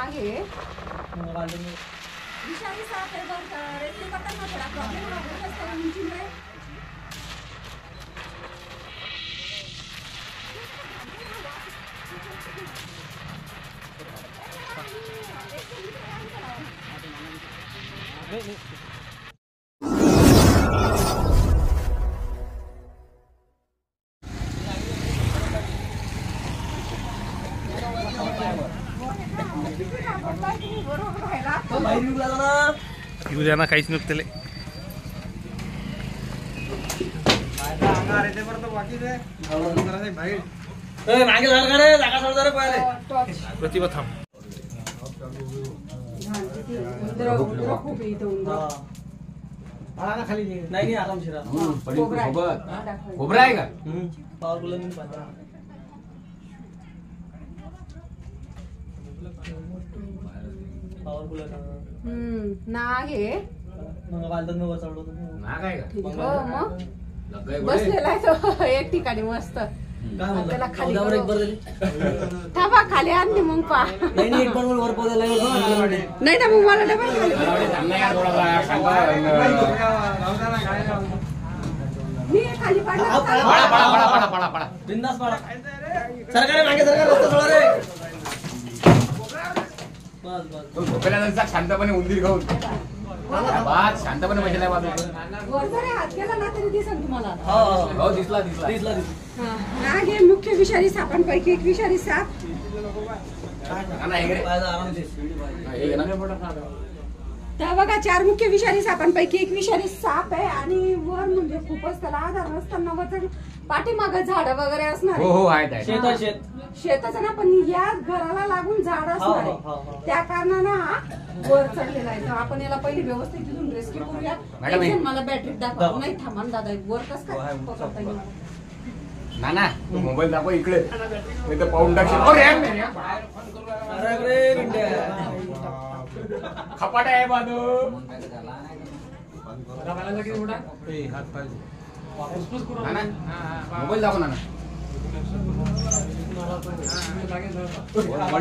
नाग आहे विषारी साप आहे बरं रेस्क्यू करताना थोडा प्रॉब्लेम होत असतो उंचीमुळे येऊ द्या ना काहीच नसते प्रतिभा थांब खाली नाही आरामशीर खोबरा आहे का नाग आहे नाग आहे का मग बसलेला आहे तो एक ठिकाणी मस्त त्याला खाली थांबा खाली आणली मग पा नाही ना मग मला डबल खाली मी खाली पडा बिंदास पडा सरकार मागे सरकार रस्ता सोडा रे बस बस झोपेला शांतपणे उंदीर खाऊन बात शांतपणे बसलाय हात केला ना तरी दिसेल तुम्हाला हो दिसला दिसला दिसला नाग हे मुख्य विषारी सापांपैकी एक विषारी साप त्या बघा 4 मुख्य विषारी सापांपैकी एक विषारी साप आहे आणि वर म्हणजे खूपच त्याला आधार नसताना वर पाठीमागं झाड वगैरे असणार हो आहेत शेताचं ना पण या घराला लागून झाड असणार त्या कारणानं हा वर चढलेला आहे तर आपण याला पहिली व्यवस्थित तिथून रेस्क्यू करूया मला बॅटरी दाखवा नाही थांबा दादा वर कस काय पकडता येईल ना मोबाईल दाखव इकडे नाही तर पाहून टाकशील खपाट आहे बाजू मोबाईल दाखव ना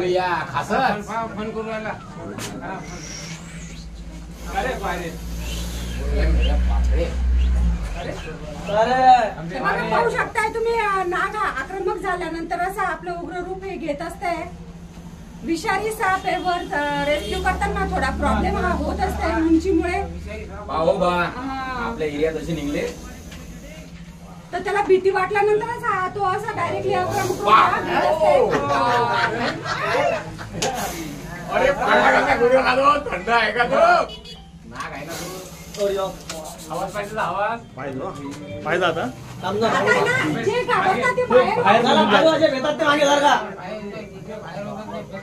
या खास फोन करू राहिला पाहू शकताय तुम्ही नाग आक्रमक झाल्यानंतर असं आपलं उग्र रूप हे घेत असतंय विषारी साप आहे वर रेस्क्यू करताना थोडा प्रॉब्लेम होत असतंय उंचीमुळे आपल्या एरियात असे निघले तर त्याला भीती वाटल्यानंतरच तो असा डायरेक्टली थंड आहे का तो नाग आहे ना तो आवाज पाहिजे आवाज पाहिजे आता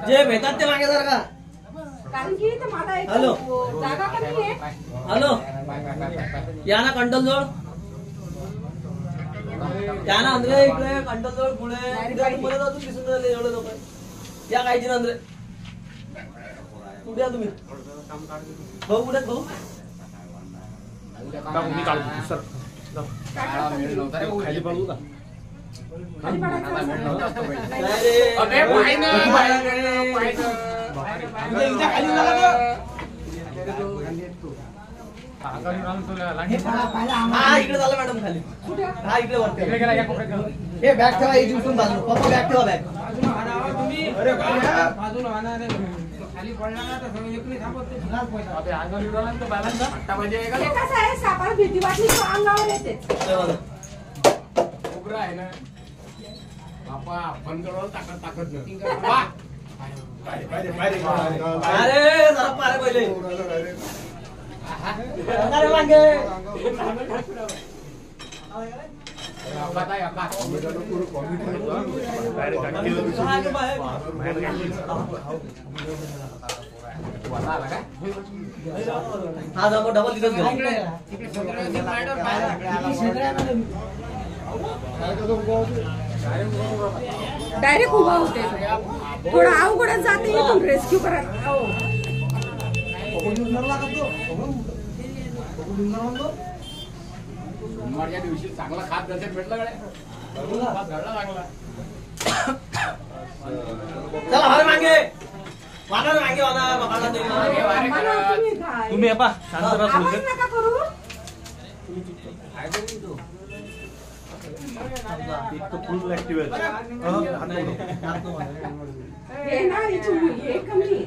जे भेटतात ते मागे जर का कारण की मला हॅलो जागा पण नाहीये हॅलो या ना कंट्रोल जोड या ना अंद्रे इकडे कंट्रोल जोड पुढे परत अजून दिसून राहिले एवढे लोक या कायची ना अंद्रे कुठे या तुम्ही भाऊ कुठे भाऊ मी काढतो सर खाली पडू का इकडे झालं मॅडम खाली हा इकडे वरती हे बॅग ठेवा एक उचलून बाजू पप्पा बॅग ठेवा बॅग खाली पडला ना तर कसं आहे सापाला भीती वाटली तो अंगावर येते उग्र आहे ना बापा बंद ताकद अरे जरा पारे पहिले अरे मागे हा जाऊ डबल तिथंच डायरेक्ट उभा होते थोडा अवघडच जाते इथून रेस्क्यू करायला सोमवारच्या दिवशी चांगला खात दर्शन भेटलं चला हर मागे वाहणार मागे वाहणार मकाला ते मला तुम्ही काय? तुम्ही पा शांत राहा आवाज थोडंसं. नका करू. एक तर फुल ऍक्टिव्ह हे ना हिची मुलगी आहे कमी.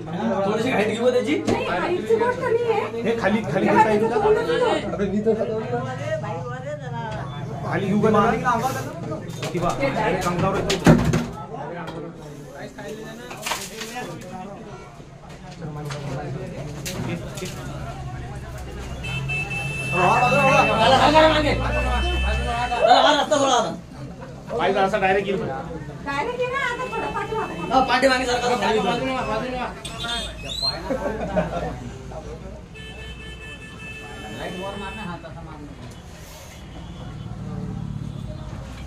थोडीशी हाईट घेऊ त्याची नाही हाईटची गोष्ट नाही आहे. हे खाली खाली तेव्हा घेता येईल त्याचं का? तोंडच होतं. खाली घेऊ का मला? किंवा डायरेक्ट अंगावर येतो. रस्ता थोडा आता पाहिजे असं डायरेक्ट येईल. डायरेक्ट ये ना आता थोडं पाठीमागं. पाठीमागे सरकार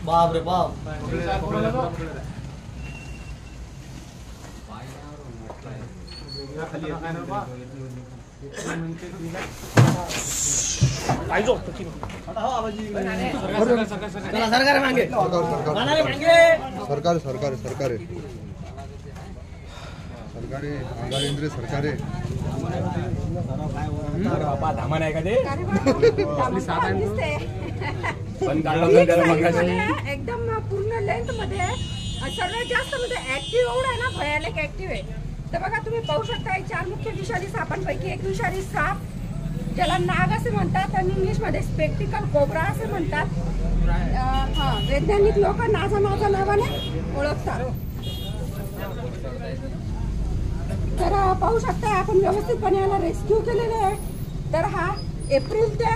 बाप रे बाप पाहिजे चला सरकार मागे मानारे मागे सरकार सरकार सरकार आहे सरकार आहे अंगारेंद्र सरकार आहे धामा नाही का ते अरे बाबा, आपली साधारण दिसते. पण Big size मध्ये आहे, एकदम पूर्ण लेंथ मध्ये आहे. आणि सर्वात जास्त म्हणजे ऍक्टिव्ह एवढा आहे ना, भयानक ऍक्टिव्ह आहे. तर बघा तुम्ही पाहू शकता 4 मुख्य विषारी सापांपैकी एक विषारी साप ज्याला नाग असे म्हणतात आणि इंग्लिश मध्ये स्पेक्टिकल कोब्रा असे म्हणतात. वैज्ञानिक लोक नाजा नावाने ओळखतात. तर पाहू शकता आपण व्यवस्थितपणे याला रेस्क्यू केलेले आहे. तर हा एप्रिल ते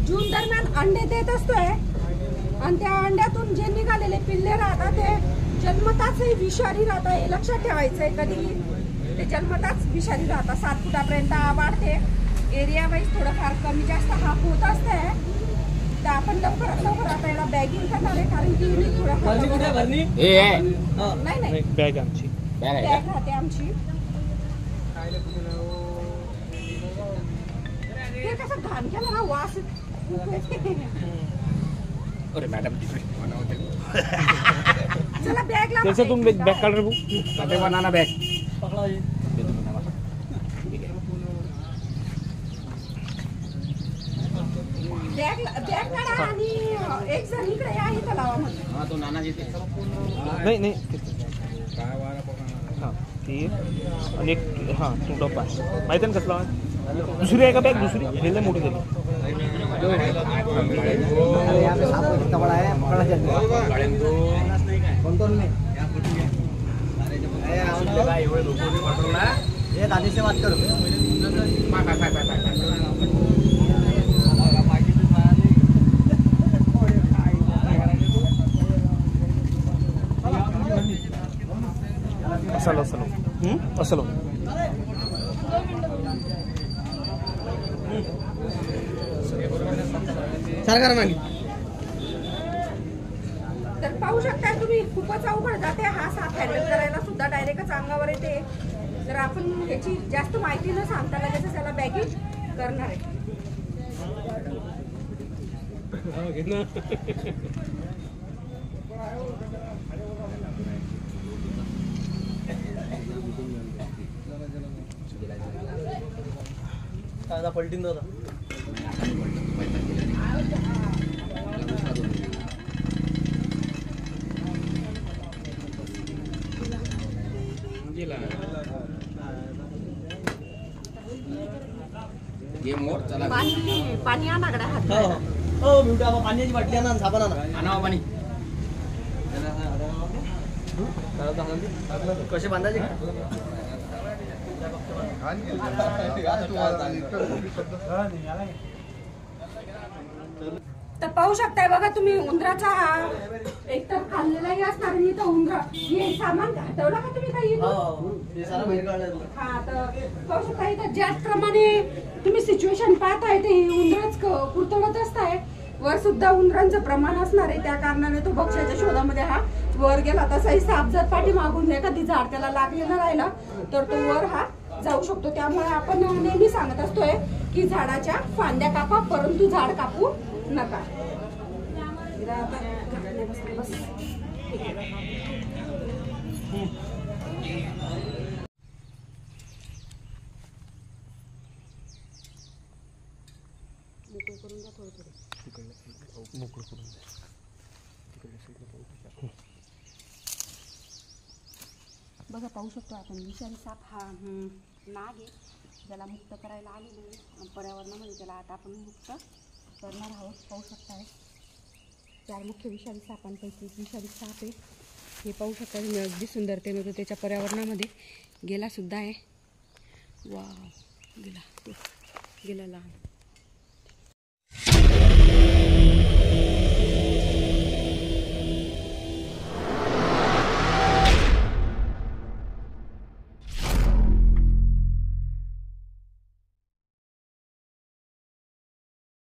जून दरम्यान अंडे देत असतोय आणि त्या अंड्यातून जे निघालेले पिल्ले राहतात ते जन्मताच विषारी राहतात. हे लक्षात ठेवायचंय. कधी ते जन्मताच विषारी राहतात. 7 फुटापर्यंत वाढते. एरिया वाईज थोडंफार कमी जास्त हाफ होत असते. तर आपण लवकरात लवकर आता याला बॅगिंग करणार आहे कारण की थोडं नाही नाही बॅग आमची बॅग राहते आमची. ते कसं घाण केलं ना वास अरे मॅडम चला बॅग लावा. त्याच्यातून बॅग काढ रे भाऊ. बनाना बॅग बॅग काढा आणि एक जण इकडे या इथं लावा म्हणजे. हा तो नाना जिथे नाही नाही हां ती आणि एक हां तो डब्बा माहिती आहे ना कसला दुसरी आहे का बॅग दुसरी हे लय मोठी झाली. असलो असलो असलो सरकार मागे तर पाहू शकता तुम्ही खूपच अवघड जाते. हा साप हँडल करायला सुद्धा डायरेक्टच अंगावर येते. तर आपण याची जास्त माहिती न सांगता लगेच त्याला बॅगिंग करणार आहे. पलटीन दादा पाणी आणाकडे हात हो बिवट्या पाण्याची बाटली आणा साबण आणा आणा पाणी कसे बांधायचे तर पाहू शकताय बघा तुम्ही उंदराचा एकतर खाल्लेलाही असणार आणि इथं उंदरा हे सामान हटवलं का तुम्ही काही हा तर पाहू शकता इथं ज्याप्रमाणे तुम्ही सिच्युएशन पाहताय ते उंदरच कुरतडत असताय. वर सुद्धा उंदरांचं प्रमाण असणार आहे. त्या कारणाने तो भक्ष्याच्या शोधामध्ये हा वर गेला. तसाही साप जर पाठी मागून एखादी झाड त्याला लागलेलं राहिला तर तो वर हा जाऊ शकतो. त्यामुळे आपण नेहमी सांगत असतोय की झाडाच्या फांद्या कापा परंतु झाड कापू नका. मोकळं करून दे. तिकडे सगळं पाहू टाका. बघा पाहू शकतो आपण विषारी साप हा नाग आहे ज्याला मुक्त करायला आलेलो आहे पर्यावरणामध्ये. त्याला आता आपण मुक्त करणार आहोत. पाहू शकताय 4 मुख्य विषारी सापांपैकी एक विषारी साप आहे. हे पाहू शकता मी अगदी सुंदरतेने तो त्याच्या पर्यावरणामध्ये गेला सुद्धा आहे. वा गेला लहान.